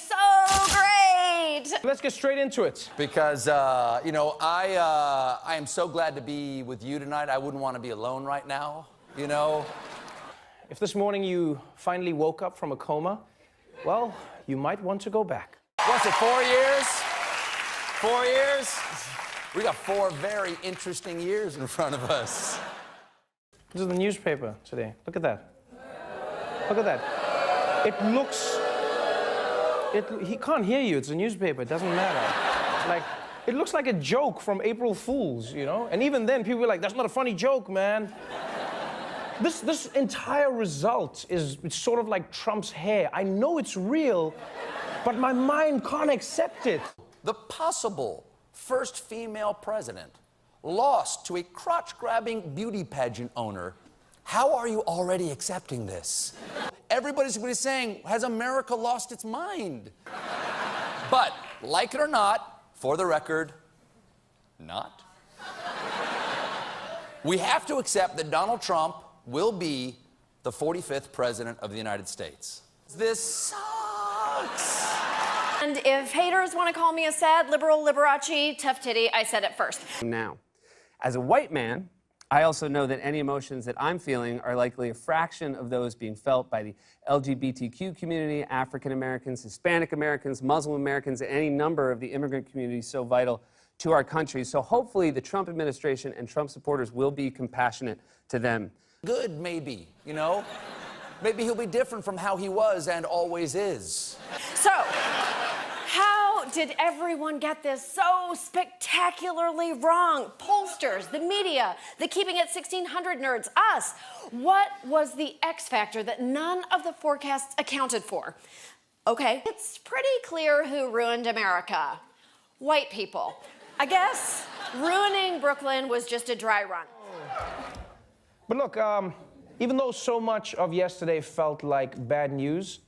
so great. Let's get straight into it. Because, you know, I am so glad to be with you tonight. I wouldn't want to be alone right now, you know? If this morning you finally woke up from a coma, well, you might want to go back. What's it, 4 years? 4 years? We got 4 very interesting years in front of us. This is the newspaper today. Look at that. Look at that. It looks... he can't hear you. It's a newspaper. It doesn't matter. Like, it looks like a joke from April Fools, you know? And even then, people are like, that's not a funny joke, man. This entire result is sort of like Trump's hair. I know it's real, but my mind can't accept it. The possible first female president lost to a crotch-grabbing beauty pageant owner. How are you already accepting this? Everybody's saying, has America lost its mind? But, like it or not, for the record, not. We have to accept that Donald Trump will be the 45th president of the United States. This sucks. And if haters want to call me a sad liberal, Liberace, tough titty, I said it first. Now, as a white man, I also know that any emotions that I'm feeling are likely a fraction of those being felt by the LGBTQ community, African Americans, Hispanic Americans, Muslim Americans, and any number of the immigrant communities so vital to our country. So hopefully the Trump administration and Trump supporters will be compassionate to them. Good, maybe, you know? Maybe he'll be different from how he was and always is. So, how did everyone get this so spectacularly wrong? Pollsters, the media, the Keeping It 1600 nerds, us. What was the X factor that none of the forecasts accounted for? Okay, it's pretty clear who ruined America. White people. I guess ruining Brooklyn was just a dry run. But look, even though so much of yesterday felt like bad news,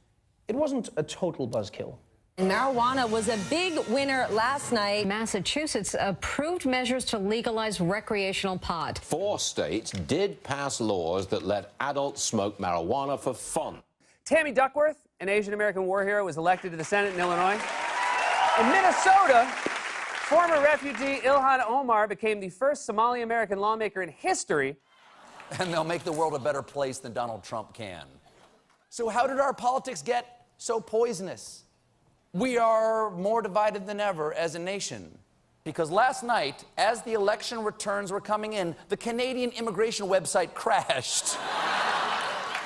it wasn't a total buzzkill. Marijuana was a big winner last night. Massachusetts approved measures to legalize recreational pot. 4 states did pass laws that let adults smoke marijuana for fun. Tammy Duckworth, an Asian American war hero, was elected to the Senate in Illinois. In Minnesota, former refugee Ilhan Omar became the first Somali American lawmaker in history. And they'll make the world a better place than Donald Trump can. So how did our politics get so poisonous? We are more divided than ever as a nation. Because last night, as the election returns were coming in, the Canadian immigration website crashed.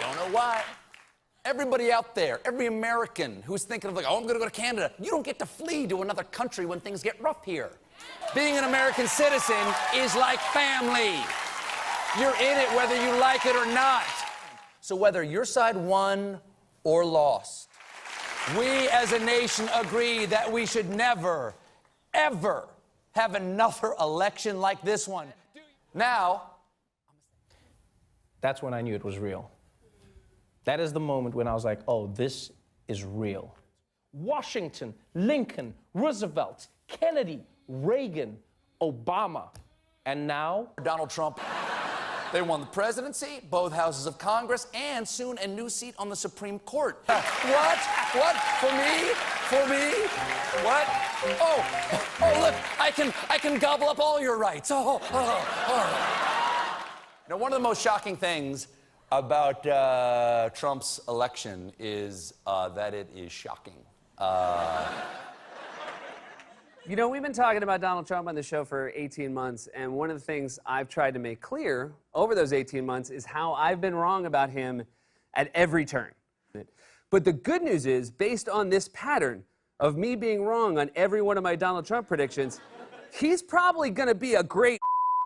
Don't know why. Everybody out there, every American who's thinking of like, oh, I'm gonna go to Canada, you don't get to flee to another country when things get rough here. Being an American citizen is like family. You're in it whether you like it or not. So whether your side won or lost, we as a nation agree that we should never, ever have another election like this one. Now, that's when I knew it was real. That is the moment when I was like, oh, this is real. Washington, Lincoln, Roosevelt, Kennedy, Reagan, Obama, and now Donald Trump. They won the presidency, both houses of Congress, and soon a new seat on the Supreme Court. What? What? For me? For me? What? Oh, look, I can gobble up all your rights. Oh. Now, one of the most shocking things about Trump's election is that it is shocking. You know, we've been talking about Donald Trump on the show for 18 months, and one of the things I've tried to make clear over those 18 months is how I've been wrong about him at every turn. But the good news is, based on this pattern of me being wrong on every one of my Donald Trump predictions, he's probably gonna be a great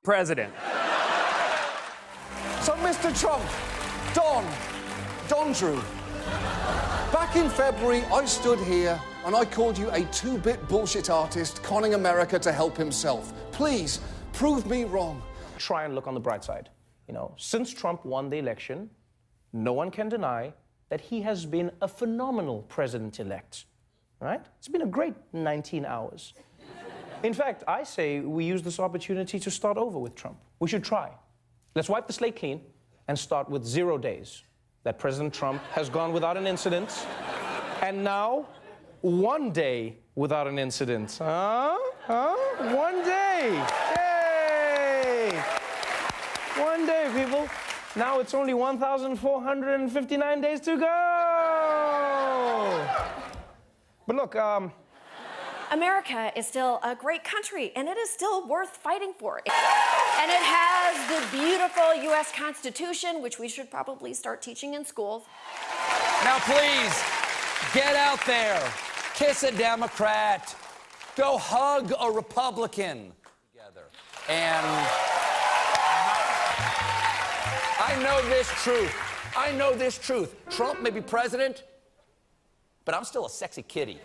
president. So, Mr. Trump, Don Drew, back in February, I stood here and I called you a 2-bit bullshit artist conning America to help himself. Please, prove me wrong. Try and look on the bright side. You know, since Trump won the election, no one can deny that he has been a phenomenal president-elect, right? It's been a great 19 hours. In fact, I say we use this opportunity to start over with Trump. We should try. Let's wipe the slate clean and start with 0 days that President Trump has gone without an incident. And now, one day without an incident. Huh? Huh? 1 day. Yay! 1 day, people. Now it's only 1,459 days to go. But look, America is still a great country, and it is still worth fighting for. And it has the beautiful U.S. Constitution, which we should probably start teaching in schools. Now, please, get out there, kiss a Democrat, go hug a Republican together. And I know this truth. I know this truth. Trump may be president, but I'm still a sexy kitty.